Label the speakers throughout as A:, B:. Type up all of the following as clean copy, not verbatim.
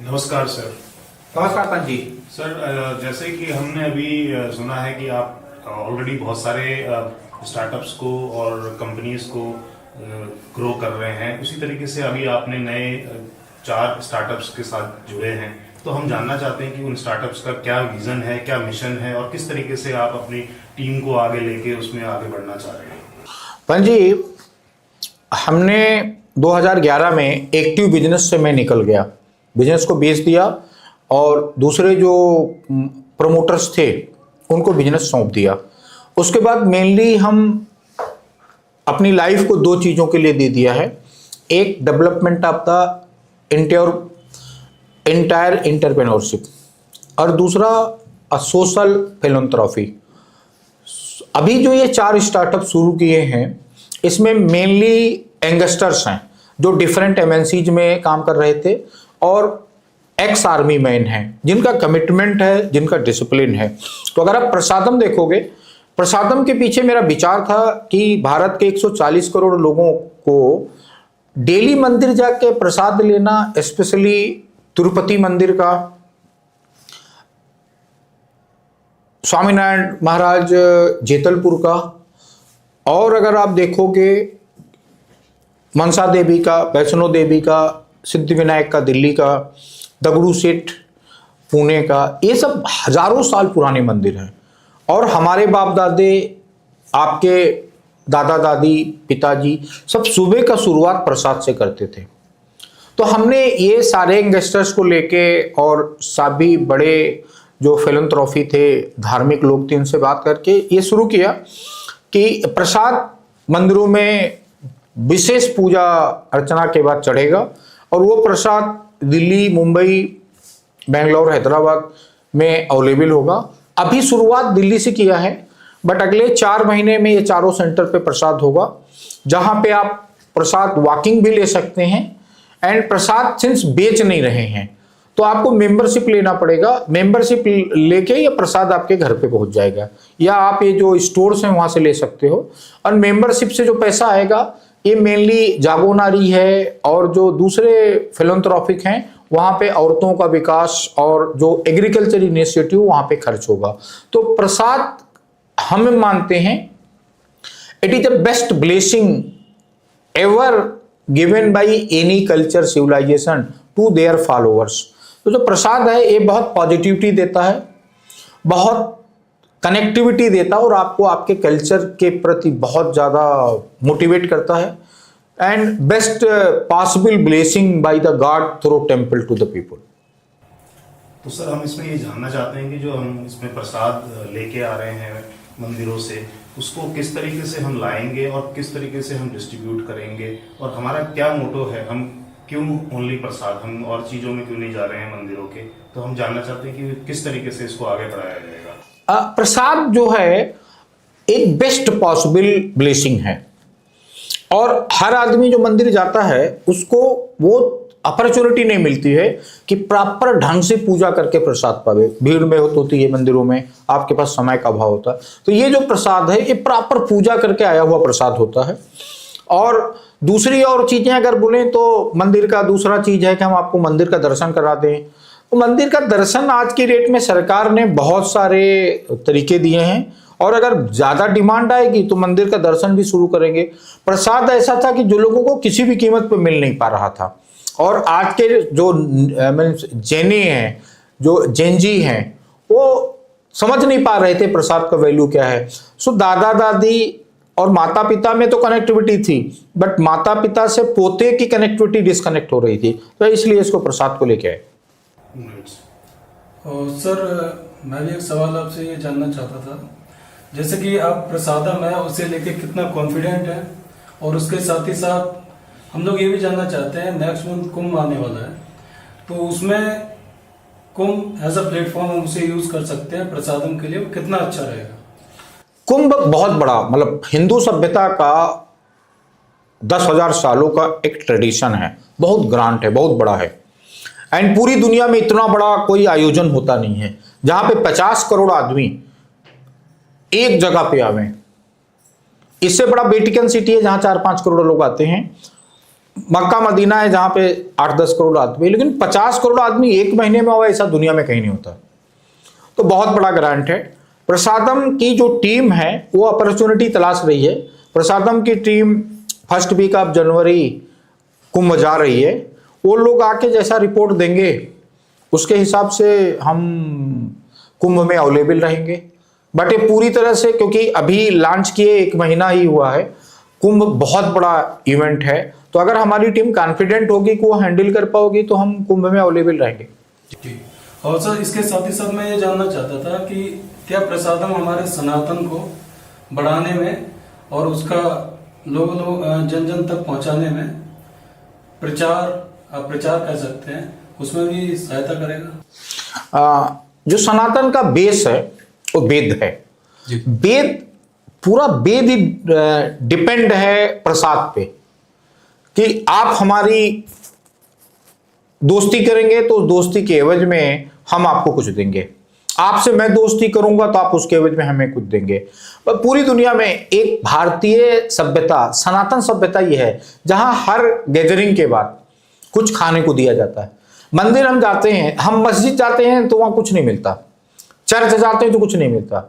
A: नमस्कार सर।
B: नमस्कार पंत जी।
A: सर, जैसे कि हमने अभी सुना है कि आप ऑलरेडी बहुत सारे स्टार्टअप्स को और कंपनीज को ग्रो कर रहे हैं। उसी तरीके से अभी आपने नए 4 स्टार्टअप्स के साथ जुड़े हैं। तो हम जानना चाहते हैं कि उन स्टार्टअप्स का क्या विजन है, क्या मिशन है और किस तरीके से आप अपनी टीम को आगे लेके उसमें आगे बढ़ना चाह रहे हैं।
B: पंत जी, हमने 2011 में एक्टिव बिजनेस से मैं निकल गया, बिजनेस को बेच दिया और दूसरे जो प्रमोटर्स थे उनको बिजनेस सौंप दिया। उसके बाद मेनली हम अपनी लाइफ को 2 चीज़ों के लिए दे दिया है। एक, development of the entire entrepreneurship और दूसरा सोशल फिलैंथ्रोपी। अभी जो ये 4 स्टार्टअप शुरू किए हैं इसमें मेनली यंगस्टर्स हैं जो डिफरेंट एमएनसीज में काम कर रहे थे और एक्स आर्मी मैन हैं जिनका कमिटमेंट है, जिनका डिसिप्लिन है। तो अगर आप प्रसादम देखोगे, प्रसादम के पीछे मेरा विचार था कि भारत के 140 करोड़ लोगों को डेली मंदिर जाके प्रसाद लेना, स्पेशली तिरुपति मंदिर का, स्वामीनारायण महाराज जेतलपुर का, और अगर आप देखोगे मनसा देवी का, वैष्णो देवी का, सिद्धिविनायक का दिल्ली का, दगड़ू सेठ पुणे का, ये सब हजारों साल पुराने मंदिर हैं। और हमारे बाप दादे, आपके दादा दादी, पिताजी सब सुबह का शुरुआत प्रसाद से करते थे। तो हमने ये सारे यंगस्टर्स को लेके और सभी बड़े जो फिलैंथ्रोपी थे, धार्मिक लोग थे, इनसे बात करके ये शुरू किया कि प्रसाद मंदिरों में विशेष पूजा अर्चना के बाद चढ़ेगा और वो प्रसाद दिल्ली, मुंबई, बेंगलोर, हैदराबाद में अवेलेबल होगा। अभी शुरुआत दिल्ली से किया है, बट अगले 4 महीने में ये चारों सेंटर पे प्रसाद होगा, जहां पे आप प्रसाद वॉकिंग भी ले सकते हैं। एंड प्रसाद सिंस बेच नहीं रहे हैं तो आपको मेंबरशिप लेना पड़ेगा। मेंबरशिप लेके ये प्रसाद आपके घर पे पहुंच जाएगा, या आप ये जो स्टोर्स हैं वहां से ले सकते हो। और मेंबरशिप से जो पैसा आएगा ये मेनली जागोनारी है और जो दूसरे फिलैंथ्रोपिक हैं वहां पे औरतों का विकास और जो एग्रीकल्चर इनिशिएटिव वहां पे खर्च होगा। तो प्रसाद हम मानते हैं it is the best blessing ever given by any culture civilisation to their followers. तो जो प्रसाद है ये बहुत पॉजिटिविटी देता है, बहुत कनेक्टिविटी देता है और आपको आपके कल्चर के प्रति बहुत ज़्यादा मोटिवेट करता है। And best possible blessing by the God through temple to the people.
A: तो सर, हम इसमें ये जानना चाहते हैं कि जो हम इसमें प्रसाद लेके आ रहे हैं मंदिरों से, उसको किस तरीके से हम लाएंगे और किस तरीके से हम डिस्ट्रीब्यूट करेंगे, और हमारा क्या मोटो है, हम क्यों ओनली प्रसाद, हम और चीज़ों में क्यों नहीं जा रहे हैं मंदिरों के। तो हम जानना चाहते हैं कि किस तरीके से इसको आगे बढ़ाया जाएगा।
B: प्रसाद जो है एक बेस्ट पॉसिबल ब्लेसिंग है और हर आदमी जो मंदिर जाता है उसको वो अपॉर्चुनिटी नहीं मिलती है कि प्रॉपर ढंग से पूजा करके प्रसाद पावे। भीड़ में होती है मंदिरों में, आपके पास समय का अभाव होता है। तो ये जो प्रसाद है ये प्रॉपर पूजा करके आया हुआ प्रसाद होता है। और दूसरी और चीजें अगर बोलें तो मंदिर का दूसरा चीज है कि हम आपको मंदिर का दर्शन करा दें। तो मंदिर का दर्शन आज की डेट में सरकार ने बहुत सारे तरीके दिए हैं और अगर ज्यादा डिमांड आएगी तो मंदिर का दर्शन भी शुरू करेंगे। प्रसाद ऐसा था कि जो लोगों को किसी भी कीमत पर मिल नहीं पा रहा था, और आज के जो जैनी हैं, जो जैनजी हैं, वो समझ नहीं पा रहे थे प्रसाद का वैल्यू क्या है। सो दादा दादी और माता पिता में तो कनेक्टिविटी थी, बट माता पिता से पोते की कनेक्टिविटी डिस्कनेक्ट हो रही थी, तो इसलिए इसको प्रसाद को लेके आए।
C: और सर, मैं भी एक सवाल आपसे ये जानना चाहता था, जैसे कि आप प्रसादम है उसे लेके कितना कॉन्फिडेंट है, और उसके साथ ही साथ हम लोग ये भी जानना चाहते हैं नेक्स्ट मंथ कुंभ आने वाला है, तो उसमें कुंभ एज अ प्लेटफॉर्म हम उसे यूज कर सकते हैं प्रसादम के लिए, वो कितना अच्छा रहेगा।
B: कुंभ बहुत बड़ा, मतलब हिंदू सभ्यता का 10,000 सालों का एक ट्रेडिशन है, बहुत ग्रांट है, बहुत बड़ा है। एंड पूरी दुनिया में इतना बड़ा कोई आयोजन होता नहीं है जहां पे 50 करोड़ आदमी एक जगह पे आवे। इससे बड़ा वेटिकन सिटी है जहां 4-5 करोड़ लोग आते हैं। मक्का मदीना है जहां पे 8-10 करोड़ आदमी, लेकिन 50 करोड़ आदमी एक महीने में हुआ ऐसा दुनिया में कहीं नहीं होता। तो बहुत बड़ा ग्रांट है। प्रसादम की जो टीम है वो अपॉर्चुनिटी तलाश रही है। प्रसादम की team first week of January Kumbh जा रही है। वो लोग आके जैसा रिपोर्ट देंगे उसके हिसाब से हम कुंभ में अवेलेबल रहेंगे। बट ये पूरी तरह से, क्योंकि अभी लॉन्च किए 1 महीना ही हुआ है, कुंभ बहुत बड़ा इवेंट है, तो अगर हमारी टीम कॉन्फिडेंट होगी कि वो हैंडल कर पाओगी तो हम कुंभ में अवेलेबल रहेंगे।
C: जी। और सर इसके साथ ही साथ मैं ये जानना चाहता था कि क्या प्रसादम हमारे सनातन को बढ़ाने में और उसका जन जन तक पहुंचाने में प्रचार कह सकते हैं, उसमें भी सहायता करेगा?
B: जो सनातन का बेस है वो वेद है। वेद, पूरा वेद ही डिपेंड है प्रसाद पे, कि आप हमारी दोस्ती करेंगे तो दोस्ती के एवज में हम आपको कुछ देंगे, आपसे मैं दोस्ती करूंगा तो आप उसके एवज में हमें कुछ देंगे। पर पूरी दुनिया में एक भारतीय सभ्यता, सनातन सभ्यता यह है जहां हर गैदरिंग के बाद कुछ खाने को दिया जाता है। मंदिर हम जाते हैं, हम मस्जिद जाते हैं तो वहां कुछ नहीं मिलता, चर्च जाते हैं तो कुछ नहीं मिलता।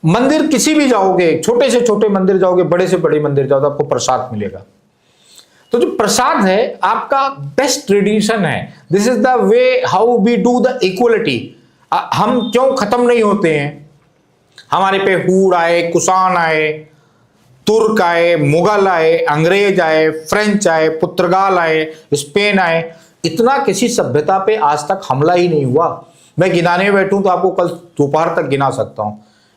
B: मंदिर किसी भी जाओगे, छोटे से छोटे मंदिर जाओगे, बड़े से बड़े मंदिर जाओ तो आपको प्रसाद मिलेगा। तो जो प्रसाद है आपका बेस्ट ट्रेडिशन है। This is the way how we do the equality. हम क्यों खत्म नहीं होते हैं? हमारे पे हूड़ आए, कुषाण आए, तुर्क आए, मुगल आए, अंग्रेज आए, फ्रेंच आए, पुर्तगाल आए, स्पेन आए, इतना किसी सभ्यता पे आज तक हमला ही नहीं हुआ। मैं गिनाने बैठूं तो आपको कल दोपहर तक गिना सकता हूं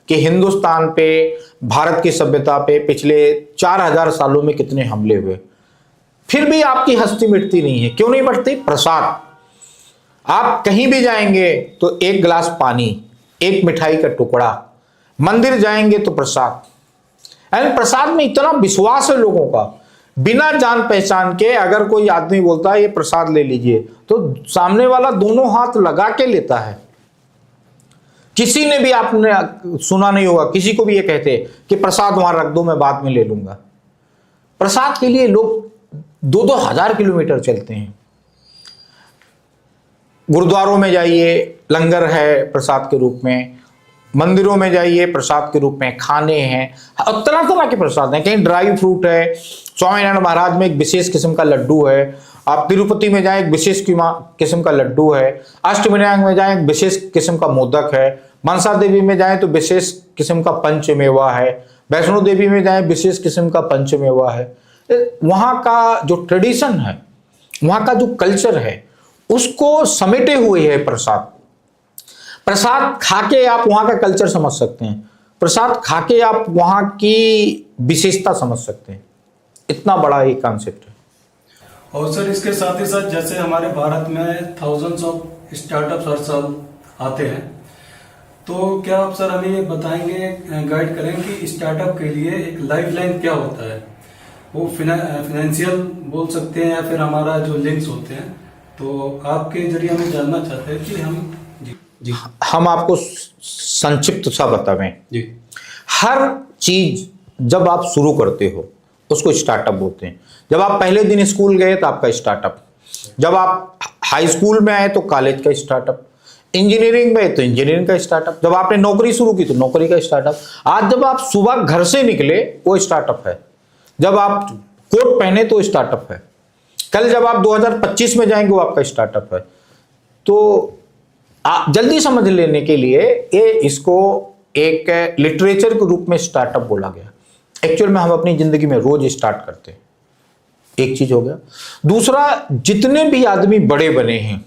B: कि हिंदुस्तान पे, भारत की सभ्यता पे पिछले 4000 सालों में कितने हमले हुए। फिर भी आपकी हस्ती मिटती नहीं है। क्यों नहीं मिटती? प्रसाद। आप कहीं भी जाएंगे तो एक गिलास पानी, एक मिठाई का टुकड़ा, मंदिर जाएंगे तो प्रसाद। एंड प्रसाद में इतना विश्वास है लोगों का, बिना जान पहचान के अगर कोई आदमी बोलता है ये प्रसाद ले लीजिए तो सामने वाला दोनों हाथ लगा के लेता है। किसी ने भी, आपने सुना नहीं होगा, किसी को भी ये कहते कि प्रसाद वहां रख दो, मैं बाद में ले लूंगा। प्रसाद के लिए लोग 2-2 हजार किलोमीटर चलते हैं। गुरुद्वारों में जाइए, लंगर है प्रसाद के रूप में, मंदिरों में जाइए प्रसाद के रूप में खाने हैं, और तरह तरह के प्रसाद हैं। कहीं ड्राई फ्रूट है, स्वामीनारायण महाराज में एक विशेष किस्म का लड्डू है, आप तिरुपति में जाएं एक विशेष किस्म का लड्डू है, अष्टविनायक में जाएं एक विशेष किस्म का मोदक है, मनसा देवी में जाएं तो विशेष किस्म का पंचमेवा है, वैष्णो देवी में जाएं विशेष किस्म का पंचमेवा है। वहाँ का जो ट्रेडिशन है, वहाँ का जो कल्चर है, उसको समेटे हुए है प्रसाद। प्रसाद खाके आप वहां का कल्चर समझ सकते हैं, प्रसाद खाके आप वहां की विशेषता समझ सकते हैं। इतना बड़ा ये कॉन्सेप्ट है।
C: और सर इसके साथ ही साथ जैसे हमारे भारत में थाउजेंड्स ऑफ स्टार्टअप्स हर साल आते हैं, तो क्या आप सर हमें ये बताएंगे, गाइड करें कि स्टार्टअप के लिए एक लाइफलाइन क्या होता है? वो फाइनेंशियल बोल सकते हैं या फिर हमारा जो लिंक्स होते हैं, तो आपके जरिए हमें जानना चाहते हैं कि हम जी
B: हम आपको संक्षिप्त सा बतावें।
C: जी।
B: हर चीज जब आप शुरू करते हो उसको स्टार्टअप बोलते हैं। जब आप पहले दिन स्कूल गए तो आपका स्टार्टअप, जब आप हाई स्कूल में आए तो कॉलेज का स्टार्टअप, इंजीनियरिंग में तो इंजीनियरिंग का स्टार्टअप, जब आपने नौकरी शुरू की तो नौकरी का स्टार्टअप, आज जब आप सुबह घर से निकले वो स्टार्टअप है, जब आप कोट पहने तो स्टार्टअप है, कल जब आप 2025 में जाएंगे वो आपका स्टार्टअप है। तो जल्दी समझ लेने के लिए ये इसको एक लिटरेचर के रूप में स्टार्टअप बोला गया। एक्चुअल में हम अपनी जिंदगी में रोज स्टार्ट करते हैं। एक चीज हो गया। दूसरा, जितने भी आदमी बड़े बने हैं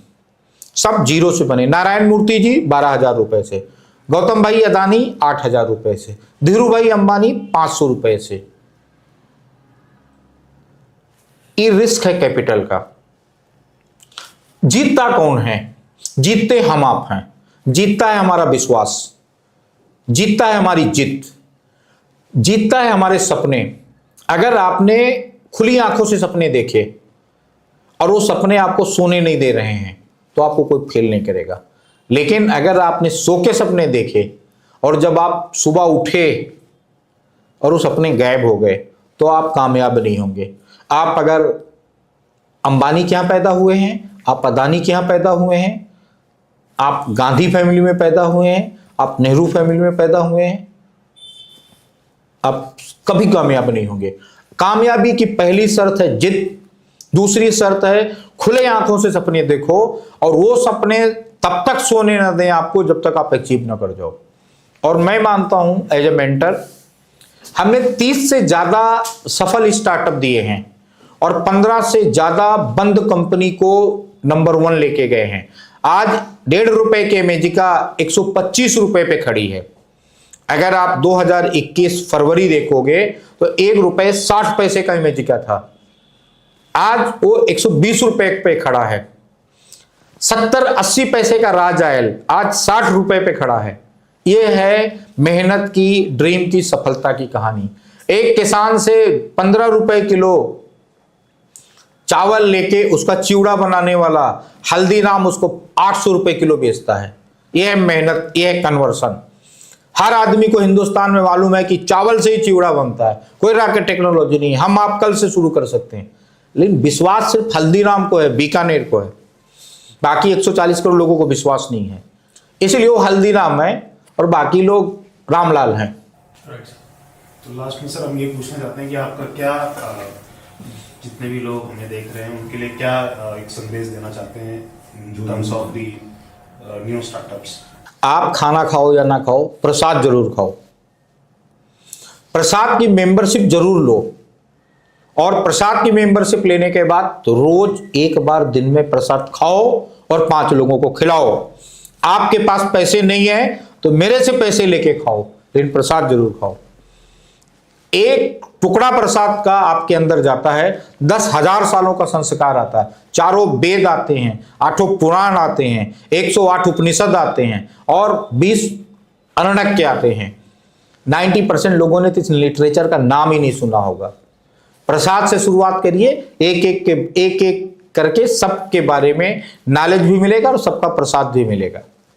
B: सब जीरो से बने। नारायण मूर्ति जी 12,000 रुपए से, गौतम भाई अदानी 8,000 रुपए से, धीरू भाई अंबानी 500 रुपए से। ये रिस्क है कैपिटल का। जीतता कौन है? जीतते हम आप हैं। जीतता है हमारा विश्वास, जीतता है हमारी जिद, जीतता है हमारे सपने। अगर आपने खुली आंखों से सपने देखे और वो सपने आपको सोने नहीं दे रहे हैं तो आपको कोई फेल नहीं करेगा। लेकिन अगर आपने सो के सपने देखे और जब आप सुबह उठे और वो सपने गायब हो गए तो आप कामयाब नहीं होंगे। आप अगर अंबानी के यहाँ पैदा हुए हैं, आप अदानी के यहाँ पैदा हुए हैं, आप गांधी फैमिली में पैदा हुए हैं, आप नेहरू फैमिली में पैदा हुए हैं, आप कभी कामयाब नहीं होंगे। कामयाबी की पहली शर्त है जिद, दूसरी शर्त है खुले आंखों से सपने देखो, और वो सपने तब तक सोने न दें आपको जब तक आप अचीव ना कर जाओ। और मैं मानता हूं एज ए मेंटर, हमने 30 से ज्यादा सफल स्टार्टअप दिए हैं और 15 से ज्यादा बंद कंपनी को नंबर 1 लेके गए हैं। आज 1.5 रुपए के इमेजिका 125 रुपए पे खड़ी है। अगर आप 2021 फरवरी देखोगे तो 1 रुपए 60 पैसे का इमेजिका था, आज वो 120 रुपए पे खड़ा है। 70-80 पैसे का राज आयल आज 60 रुपए पे खड़ा है। ये है मेहनत की, ड्रीम की सफलता की कहानी। एक किसान से 15 रुपए किलो चावल लेके उसका चिवड़ा बनाने वाला हल्दीराम उसको 800 रुपए किलो बेचता है। यह है मेहनत, यह है कन्वर्सन। हर आदमी को हिंदुस्तान में मालूम है कि चावल से ही चिवड़ा बनता है, कोई रॉकेट टेक्नोलॉजी नहीं। हम आप कल से शुरू कर सकते हैं, लेकिन विश्वास सिर्फ हल्दीराम को है, बीकानेर को है, बाकी 140 करोड़ लोगों को विश्वास नहीं है। इसलिए वो हल्दीराम है और बाकी लोग रामलाल हैं।
A: राइट। तो लास्ट में सर हम ये पूछना चाहते हैं कि आपका क्या, जितने भी लोग हमें देख रहे हैं उनके लिए क्या एक संदेश देना चाहते हैं in terms of the new startups?
B: आप खाना खाओ या ना खाओ, प्रसाद जरूर खाओ। प्रसाद की मेंबरशिप जरूर लो, और प्रसाद की मेंबरशिप लेने के बाद तो रोज एक बार दिन में प्रसाद खाओ और 5 लोगों को खिलाओ। आपके पास पैसे नहीं है तो मेरे से पैसे लेके खाओ, लेकिन प्रसाद जरूर खाओ। एक टुकड़ा प्रसाद का आपके अंदर जाता है, 10,000 सालों का संस्कार आता है। 4 वेद आते हैं, 8 पुराण आते हैं, 108 उपनिषद आते हैं और 20 अरण्यक आते हैं। 90% लोगों ने तो इस लिटरेचर का नाम ही नहीं सुना होगा। प्रसाद से शुरुआत करिए, एक एक करके सबके बारे में नॉलेज भी मिलेगा और सबका प्रसाद भी मिलेगा।